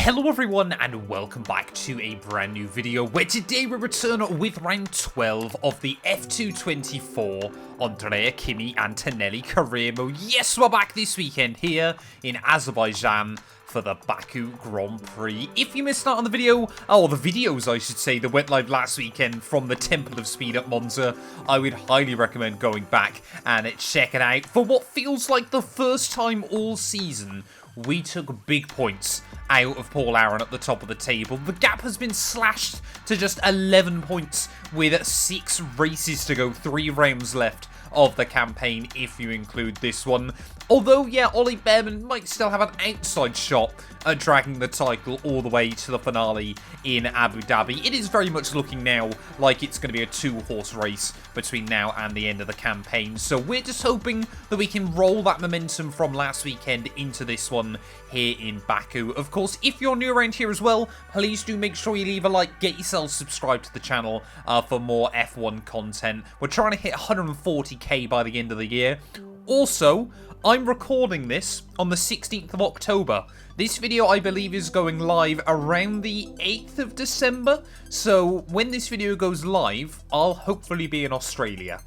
Hello everyone and welcome back to a brand new video where today we return with round 12 of the F224 Andrea Kimi Antonelli career mode. Yes, we're back this weekend here in Azerbaijan for the Baku Grand Prix. If you missed out on the video, or the videos I should say, that went live last weekend from the Temple of Speed at Monza, I would highly recommend going back and check it out for what feels like the first time all season we took big points out of Paul Aron at the top of the table. The gap has been slashed to just 11 points with 6 races to go, 3 rounds left of the campaign if you include this one. Although, yeah, Ollie Behrman might still have an outside shot at dragging the title all the way to the finale in Abu Dhabi. It is very much looking now like it's going to be a 2-horse race between now and the end of the campaign. So we're just hoping that we can roll that momentum from last weekend into this one here in Baku. Of course, if you're new around here as well, please do make sure you leave a like, get yourself subscribed to the channel for more F1 content. We're trying to hit 140k by the end of the year. Also, I'm recording this on the 16th of October. This video, I believe, is going live around the 8th of December. So when this video goes live, I'll hopefully be in Australia.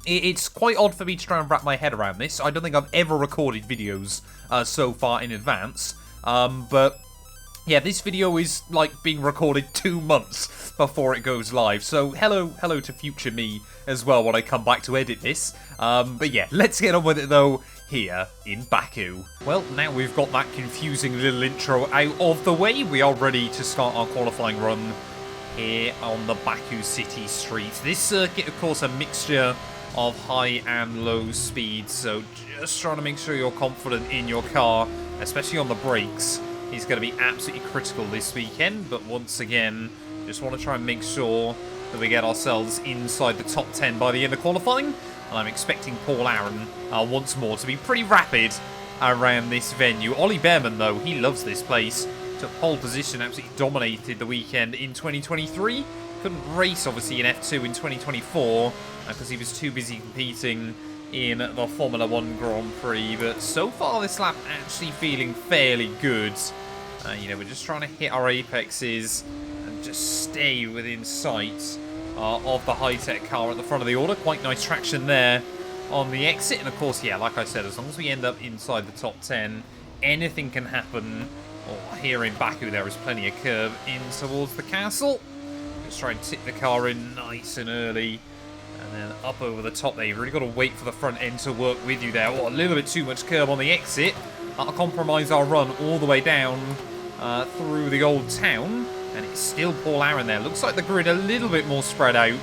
It's quite odd for me to try and wrap my head around this. I don't think I've ever recorded videos so far in advance. But yeah, this video is like being recorded 2 months before it goes live. So hello to future me as well when I come back to edit this. But yeah, let's get on with it though here in Baku. Well, now we've got that confusing little intro out of the way, we are ready to start our qualifying run here on the Baku city streets. This circuit, of course, a mixture of high and low speeds, so just trying to make sure you're confident in your car, especially on the brakes, is going to be absolutely critical this weekend. But once again, just want to try and make sure that we get ourselves inside the top 10 by the end of qualifying. And I'm expecting Paul Aron once more to be pretty rapid around this venue. Ollie Behrman, though, he loves this place. Took pole position, absolutely dominated the weekend in 2023. Couldn't race, obviously, in F2 in 2024 because he was too busy competing in the Formula 1 Grand Prix. But so far this lap actually feeling fairly good. You know, we're just trying to hit our apexes and just stay within sight of the high-tech car at the front of the order. Quite nice traction there on the exit. And of course, yeah, like I said, as long as we end up inside the top 10, anything can happen. Oh, here in Baku, there is plenty of curve in towards the castle. Just try and tip the car in nice and early. And then up over the top there. You've really got to wait for the front end to work with you there. Oh, a little bit too much curve on the exit. That'll compromise our run all the way down through the old town. And it's still Paul Aron there. Looks like the grid a little bit more spread out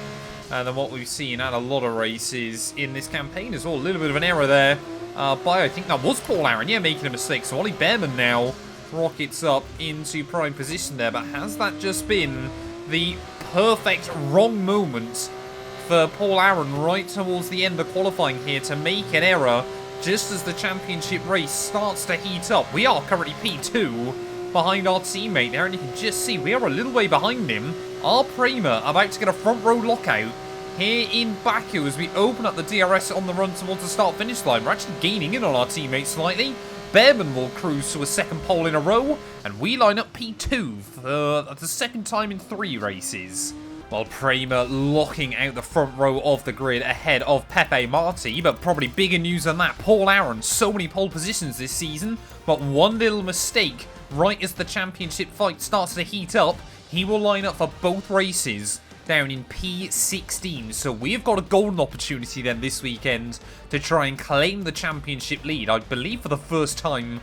than what we've seen at a lot of races in this campaign as well. A little bit of an error there by, I think that was Paul Aron, yeah, making a mistake. So Ollie Behrman now rockets up into prime position there. But has that just been the perfect wrong moment for Paul Aron right towards the end of qualifying here to make an error just as the championship race starts to heat up? We are currently P2 behind our teammate there, and you can just see we are a little way behind him. Our Prema about to get a front row lockout here in Baku as we open up the DRS on the run towards the start-finish line. We're actually gaining in on our teammate slightly. Behrman will cruise to a second pole in a row, and we line up P2 for the second time in 3 races. While Prema locking out the front row of the grid ahead of Pepe Marti. But probably bigger news than that, Paul Aron, so many pole positions this season, but one little mistake right as the championship fight starts to heat up, he will line up for both races down in P16. So we've got a golden opportunity then this weekend to try and claim the championship lead. I believe for the first time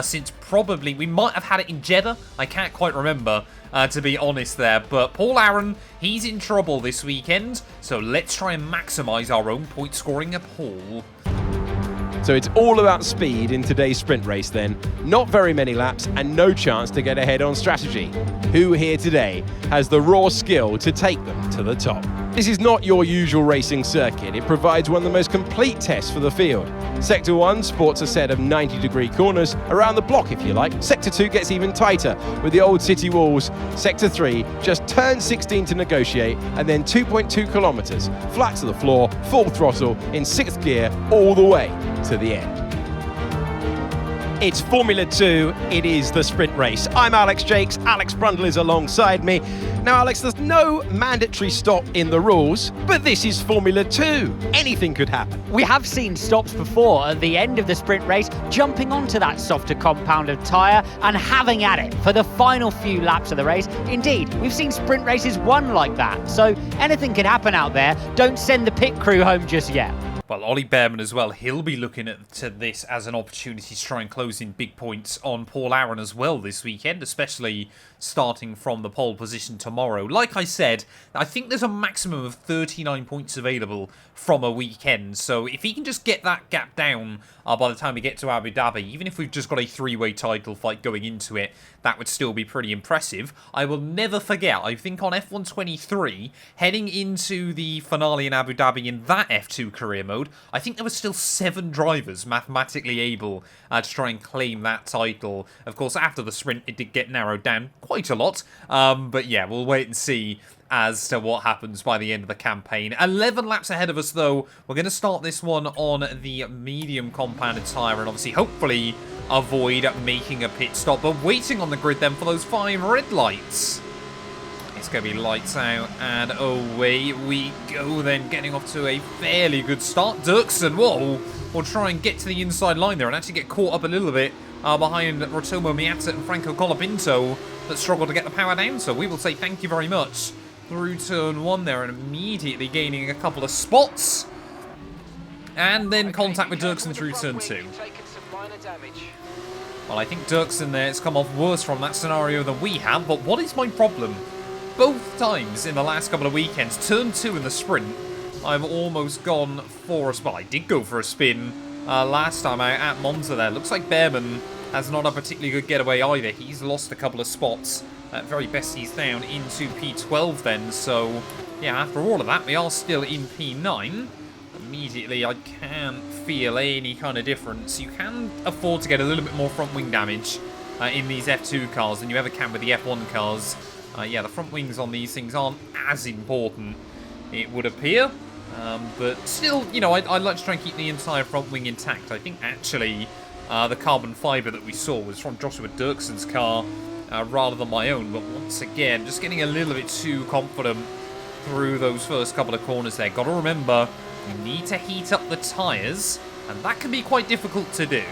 since probably, we might have had it in Jeddah. I can't quite remember, to be honest there. But Paul Aron, he's in trouble this weekend. So let's try and maximise our own point scoring at Paul. So it's all about speed in today's sprint race then. Not very many laps and no chance to get ahead on strategy. Who here today has the raw skill to take them to the top? This is not your usual racing circuit. It provides one of the most complete tests for the field. Sector 1 sports a set of 90-degree corners around the block if you like. Sector 2 gets even tighter with the old city walls. Sector 3 just turns 16 to negotiate, and then 2.2 kilometers flat to the floor, full throttle in 6th gear all the way to the end. It's Formula 2, it is the sprint race. I'm Alex Jakes, Alex Brundle is alongside me. Now Alex, there's no mandatory stop in the rules, but this is Formula 2. Anything could happen. We have seen stops before at the end of the sprint race, jumping onto that softer compounded tyre and having at it for the final few laps of the race. Indeed, we've seen sprint races won like that, so anything can happen out there. Don't send the pit crew home just yet. Well, Ollie Bearman as well, he'll be looking to this as an opportunity to try and close in big points on Paul Aron as well this weekend, especially starting from the pole position tomorrow. Like I said, I think there's a maximum of 39 points available from a weekend, so if he can just get that gap down by the time we get to Abu Dhabi, even if we've just got a three-way title fight going into it, that would still be pretty impressive. I will never forget, I think on F123, heading into the finale in Abu Dhabi in that F2 career mode, I think there were still 7 drivers mathematically able to try and claim that title. Of course, after the sprint, it did get narrowed down quite a lot. But yeah, we'll wait and see as to what happens by the end of the campaign. 11 laps ahead of us, though. We're going to start this one on the medium compounded tyre and obviously, hopefully, avoid making a pit stop. But waiting on the grid then for those 5 red lights. It's going to be lights out, and away we go then, getting off to a fairly good start. Dirksen, whoa, will try and get to the inside line there and actually get caught up a little bit behind Rotomo Miata and Franco Colapinto that struggled to get the power down. So we will say thank you very much through turn 1 there and immediately gaining a couple of spots. And then contact with Dirksen through turn 2. Well, I think Dirksen there has come off worse from that scenario than we have, but what is my problem? Both times in the last couple of weekends, turn 2 in the sprint, I've almost gone for a spin. I did go for a spin last time out at Monza there. Looks like Bearman has not a particularly good getaway either. He's lost a couple of spots. At very best, he's down into P12 then. So, yeah, after all of that, we are still in P9. Immediately, I can't feel any kind of difference. You can afford to get a little bit more front wing damage in these F2 cars than you ever can with the F1 cars. Yeah, the front wings on these things aren't as important, it would appear. But still, you know, I'd like to try and keep the entire front wing intact. I think, actually, the carbon fibre that we saw was from Joshua Dirksen's car rather than my own. But once again, just getting a little bit too confident through those first couple of corners there. Got to remember, you need to heat up the tyres, and that can be quite difficult to do.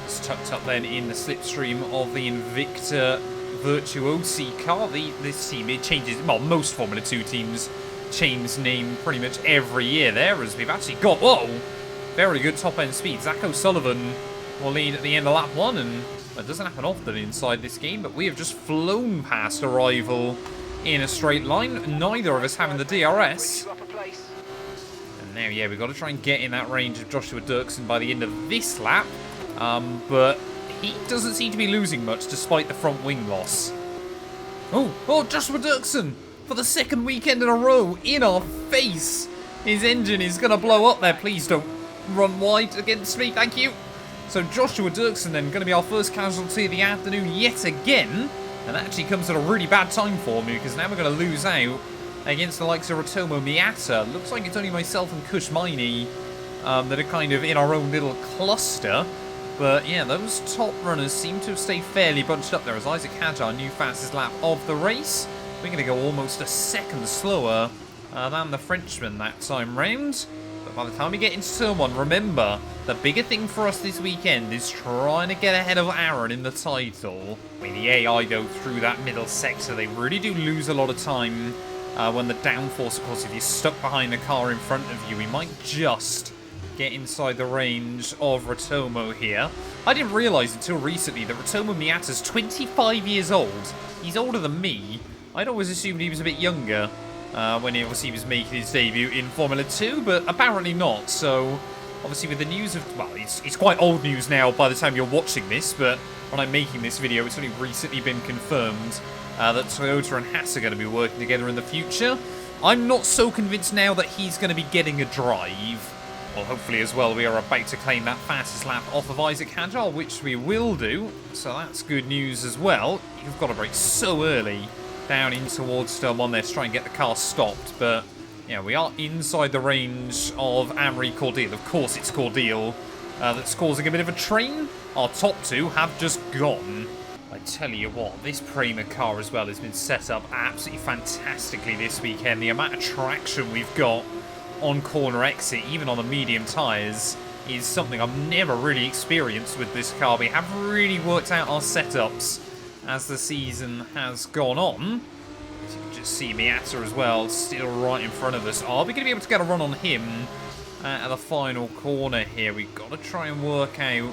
It's tucked up then in the slipstream of the Invicta Virtuosi car. This team, it changes, well, most Formula 2 teams change name pretty much every year there, as we've actually got, whoa, very good top-end speed. Zach O'Sullivan will lead at the end of lap 1, and that doesn't happen often inside this game, but we have just flown past a rival in a straight line, neither of us having the DRS. And now, yeah, we've got to try and get in that range of Joshua Dirksen by the end of this lap, but he doesn't seem to be losing much despite the front wing loss. Oh, Joshua Dirksen for the second weekend in a row in our face. His engine is going to blow up there. Please don't run wide against me. Thank you. So Joshua Dirksen then going to be our first casualty of the afternoon yet again. And that actually comes at a really bad time for me because now we're going to lose out against the likes of Rotomo Miata. Looks like it's only myself and Kush Miney that are kind of in our own little cluster. But yeah, those top runners seem to have stayed fairly bunched up there as Isaac Hadj, our new fastest lap of the race. We're going to go almost a second slower than the Frenchman that time round. But by the time we get into turn 1, remember, the bigger thing for us this weekend is trying to get ahead of Aron in the title. I mean, the AI go through that middle sector. They really do lose a lot of time when the downforce, of course, if you're stuck behind the car in front of you, we might just get inside the range of Rotomo here. I didn't realise until recently that Rotomo Miata's 25 years old. He's older than me. I'd always assumed he was a bit younger when he obviously was making his debut in Formula 2, but apparently not. So, obviously with the news of, well, it's quite old news now by the time you're watching this, but when I'm making this video, it's only recently been confirmed that Toyota and Haas are going to be working together in the future. I'm not so convinced now that he's going to be getting a drive. Well, hopefully as well, we are about to claim that fastest lap off of Isaac Hadj, which we will do. So that's good news as well. You've got to brake so early down in towards turn 1 there to try and get the car stopped. But, yeah, we are inside the range of Amaury Cordeel. Of course it's Cordeel that's causing a bit of a train. Our top two have just gone. I tell you what, this Prema car as well has been set up absolutely fantastically this weekend. The amount of traction we've got on corner exit, even on the medium tyres, is something I've never really experienced with this car. We have really worked out our setups as the season has gone on. As you can just see Miata as well, still right in front of us. Are we going to be able to get a run on him at the final corner here? We've got to try and work out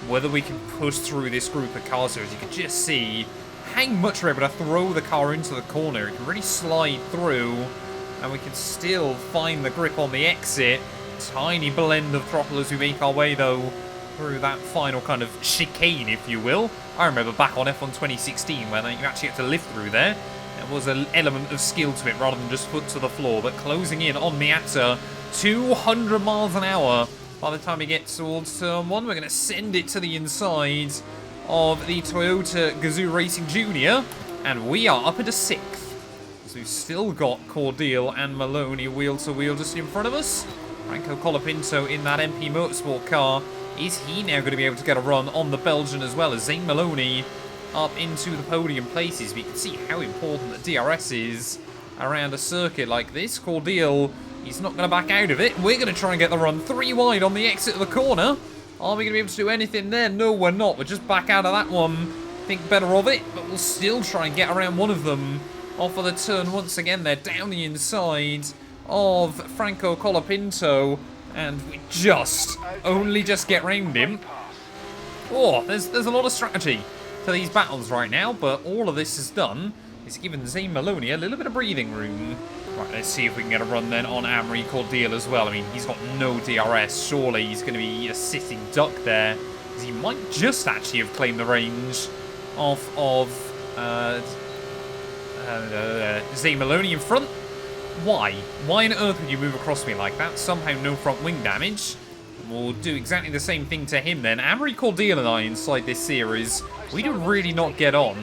whether we can push through this group of cars here. As you can just see how much we're able to throw the car into the corner. It can really slide through, and we can still find the grip on the exit. Tiny blend of throttle as we make our way, though, through that final kind of chicane, if you will. I remember back on F1 2016 when you actually had to lift through there. There was an element of skill to it rather than just foot to the floor. But closing in on Miata, 200 miles an hour. By the time we get towards turn 1, we're going to send it to the inside of the Toyota Gazoo Racing Junior. And we are up into 6th. So we've still got Cordial and Maloney wheel-to-wheel just in front of us. Franco Colapinto in that MP Motorsport car. Is he now going to be able to get a run on the Belgian as well as Zane Maloney up into the podium places? We can see how important the DRS is around a circuit like this. Cordial, he's not going to back out of it. We're going to try and get the run 3 wide on the exit of the corner. Are we going to be able to do anything there? No, we're not. We're just back out of that one. Think better of it, but we'll still try and get around one of them off of the turn once again. They're down the inside of Franco Colapinto, and we only just get round him. Oh, there's a lot of strategy to these battles right now, but all of this is done is giving Zane Maloney a little bit of breathing room. Right, let's see if we can get a run then on Amory Cordial as well. I mean, he's got no DRS. Surely he's going to be a sitting duck there, because he might just actually have claimed the range off of Zane Maloney in front. Why? Why on earth would you move across me like that? Somehow no front wing damage. We'll do exactly the same thing to him then. Amory Cordial and I inside this series, we do really not get on.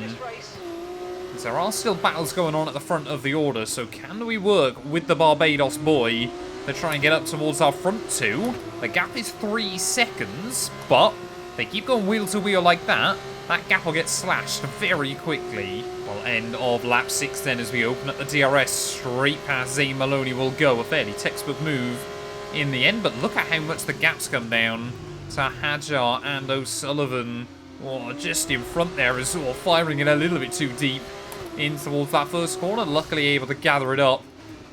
There are still battles going on at the front of the order, so can we work with the Barbados boy to try and get up towards our front two? The gap is 3 seconds, but if they keep going wheel to wheel like that, that gap will get slashed very quickly. Well, end of lap 6 then as we open up the DRS. Straight past Zane Maloney will go. A fairly textbook move in the end, but look at how much the gaps come down to Hajar and O'Sullivan. Oh, just in front there as well, firing it a little bit too deep in towards that first corner. Luckily able to gather it up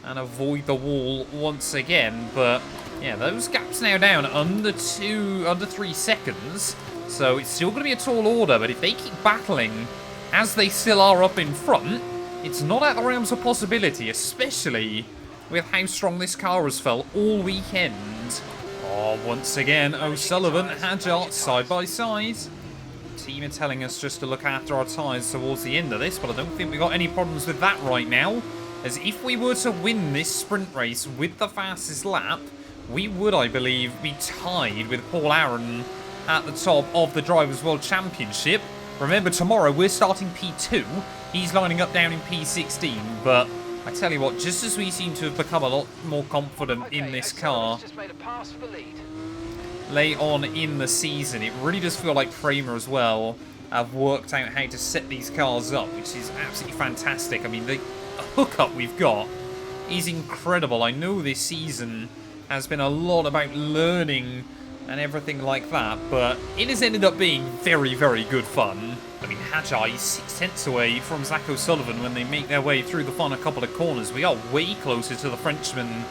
and avoid the wall once again. But yeah, those gaps now down under 3 seconds. So it's still going to be a tall order, but if they keep battling as they still are up in front, it's not out the realms of possibility, especially with how strong this car has felt all weekend. Oh, once again, O'Sullivan, Hajar side by side. Team are telling us just to look after our tyres towards the end of this, but I don't think we've got any problems with that right now. As if we were to win this sprint race with the fastest lap, we would, I believe, be tied with Paul Aron at the top of the Drivers' World Championship. Remember, tomorrow we're starting P2. He's lining up down in P16, but I tell you what, just as we seem to have become a lot more confident in this car late on in the season, it really does feel like Prema as well have worked out how to set these cars up, which is absolutely fantastic. I mean, the hookup we've got is incredible. I know this season has been a lot about learning and everything like that, but it has ended up being very, very good fun. I mean, Hajar is 6 tenths away from Zach O'Sullivan when they make their way through the final couple of corners. We are way closer to the Frenchman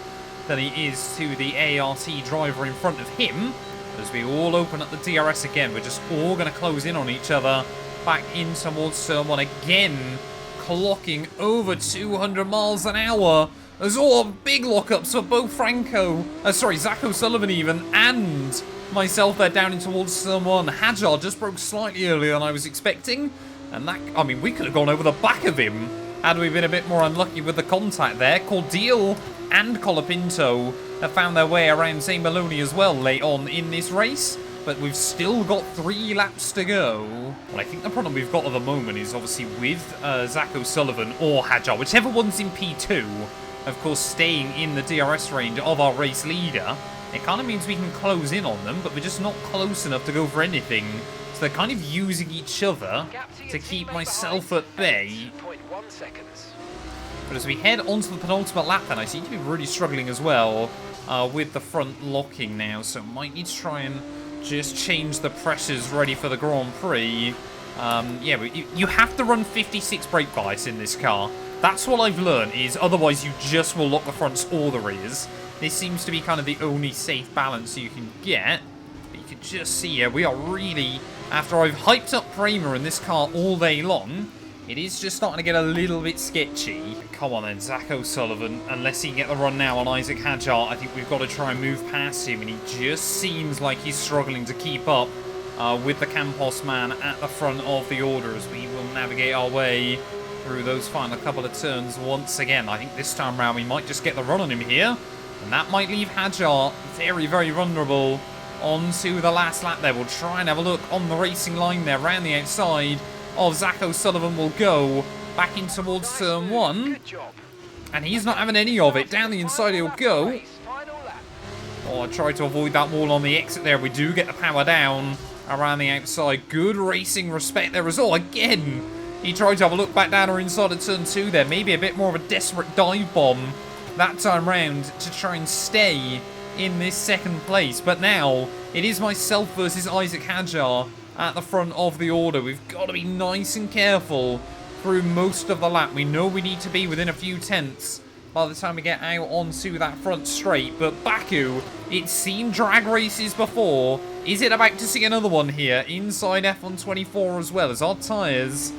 than he is to the ART driver in front of him. As we all open up the DRS again, we're just all going to close in on each other. Back in towards turn 1 again, clocking over 200 miles an hour. There's all big lockups for both Zach O'Sullivan even, and myself there down in towards turn 1. Hajar just broke slightly earlier than I was expecting. And that, I mean, we could have gone over the back of him had we been a bit more unlucky with the contact there. Cordial and Colapinto have found their way around Zane Maloney as well late on in this race. But we've still got 3 laps to go. Well, I think the problem we've got at the moment is obviously with Zach O'Sullivan or Hajar, whichever one's in P2, of course, staying in the DRS range of our race leader. it kind of means we can close in on them, but we're just not close enough to go for anything. So they're kind of using each other to keep myself at bay. But as we head onto the penultimate lap then, I seem to be really struggling as well with the front locking now. So might need to try and just change the pressures ready for the Grand Prix. Yeah, but you have to run 56 brake bias in this car. That's what I've learned, is otherwise you just will lock the fronts or the rears. This seems to be kind of the only safe balance you can get. But you can just see here, we are really, after I've hyped up Kramer in this car all day long, it is just starting to get a little bit sketchy. Come on then, Zach O'Sullivan. Unless he can get the run now on Isaac Hadjar, I think we've got to try and move past him. And he just seems like he's struggling to keep up with the Campos man at the front of the order as we will navigate our way through those final couple of turns once again. I think this time round we might just get the run on him here. And that might leave Hadjar very, very vulnerable onto the last lap there. We'll try and have a look on the racing line there, round the outside of Zach O'Sullivan will go back in towards turn 1. And he's not having any of it. Down the inside he'll go. Oh, I tried to avoid that wall on the exit there. We do get the power down around the outside. Good racing respect there as well. Again, he tried to have a look back down or inside of turn 2 there. Maybe a bit more of a desperate dive bomb that time round to try and stay in this second place. But now it is myself versus Isaac Hadjar at the front of the order. We've got to be nice and careful through most of the lap. We know we need to be within a few tenths by the time we get out onto that front straight. But Baku, it's seen drag races before. Is it about to see another one here inside F124 as well, as our tyres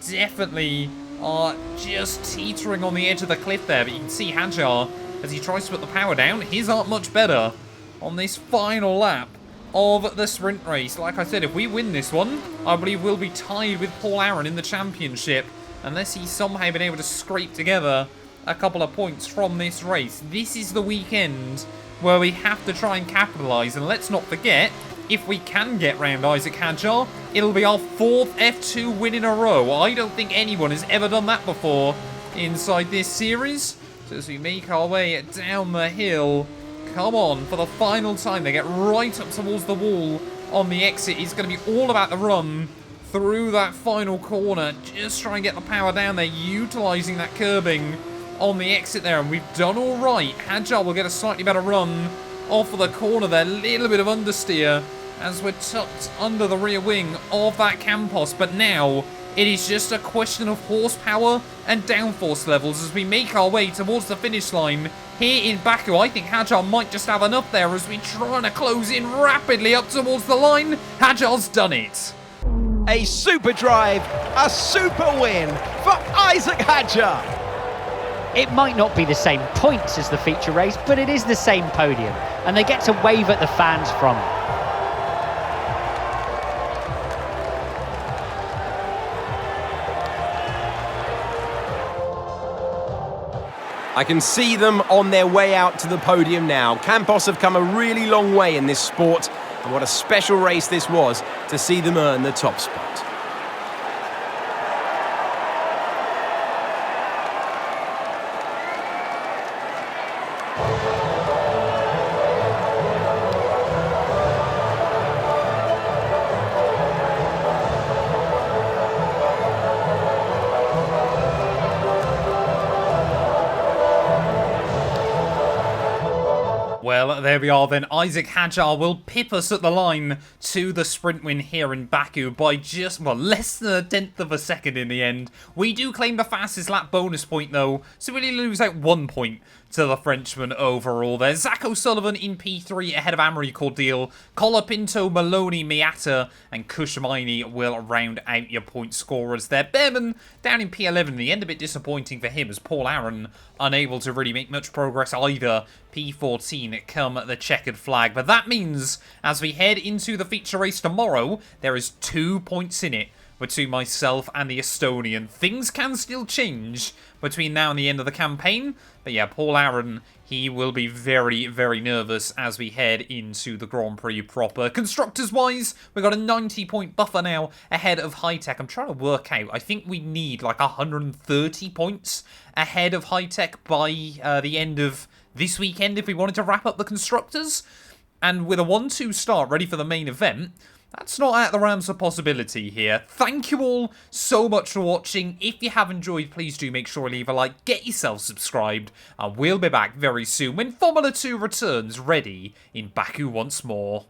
definitely are just teetering on the edge of the cliff there. But you can see Hadjar, as he tries to put the power down, his aren't much better on this final lap of the sprint race. Like I said, if we win this one, I believe we'll be tied with Paul Aron in the championship, unless he's somehow been able to scrape together a couple of points from this race. This is the weekend where we have to try and capitalise, and let's not forget, if we can get round Isaac Hadjar, it'll be our 4th F2 win in a row. I don't think anyone has ever done that before inside this series. So as we make our way down the hill, come on, for the final time, they get right up towards the wall on the exit. It's going to be all about the run through that final corner. Just try and get the power down there, utilising that curbing on the exit there. And we've done all right. Hadjar will get a slightly better run off of the corner there. Little bit of understeer as we're tucked under the rear wing of that Campos. But now it is just a question of horsepower and downforce levels as we make our way towards the finish line here in Baku. I think Hadjar might just have enough there as we try to close in rapidly up towards the line. Hadjar's done it. A super drive, a super win for Isaac Hadjar. It might not be the same points as the feature race, but it is the same podium, and they get to wave at the fans from it. I can see them on their way out to the podium now. Campos have come a really long way in this sport, and what a special race this was to see them earn the top spot. Well, there we are then. Isaac Hadjar will pip us at the line to the sprint win here in Baku by just, well, less than 1/10 of a second in the end. We do claim the fastest lap bonus point, though, so we really lose out 1 point to the Frenchman overall there. Zach O'Sullivan in P3 ahead of Amory Cordial. Colapinto, Maloney, Miata, and Kushmaini will round out your point scorers there. Behrman down in P11. The end a bit disappointing for him as Paul Aron unable to really make much progress either. P14 come the checkered flag. But that means as we head into the feature race tomorrow, there is 2 points in it between myself and the Estonian. Things can still change between now and the end of the campaign. But yeah, Paul Aron, he will be very, very nervous as we head into the Grand Prix proper. Constructors-wise, we've got a 90-point buffer now ahead of High-Tech. I'm trying to work out, I think we need like 130 points ahead of High-Tech by the end of this weekend if we wanted to wrap up the Constructors. And with a 1-2 start ready for the main event, that's not out of the realms of possibility here. Thank you all so much for watching. If you have enjoyed, please do make sure to leave a like, get yourself subscribed, and we'll be back very soon when Formula 2 returns ready in Baku once more.